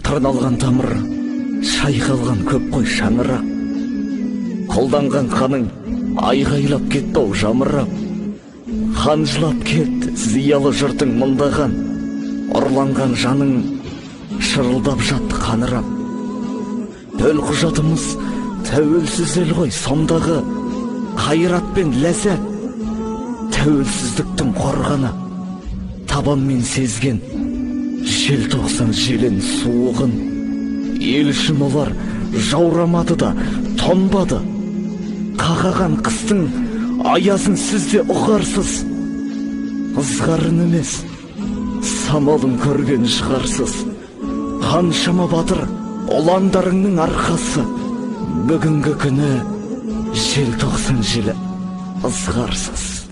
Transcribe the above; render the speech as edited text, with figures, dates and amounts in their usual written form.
тырналған тамыр, шайқалған көп қой шаңырақ. Қолданған қаның айғайлап кетті ау жамырап. Қанжылап кетті зиялы жұртың мұндаған, ұрланған жаның шырылдап жатты қанырап. Төл құжатымыз тәуелсіз ел ғой сондағы, қайрат пен ләззат тәуелсіздіктің қорғаны. Табанмен сезген желтоқсан желін суығын, ел үшін олар жаурамады да тонбады. Қағаған қыстың аязын сізде ұғарсыз, ызғарын емес самалын көрген шығарсыз. Қаншама батыр ұландарыңның арқасы, бүгінгі күні желтоқсан желі ызғарсыз.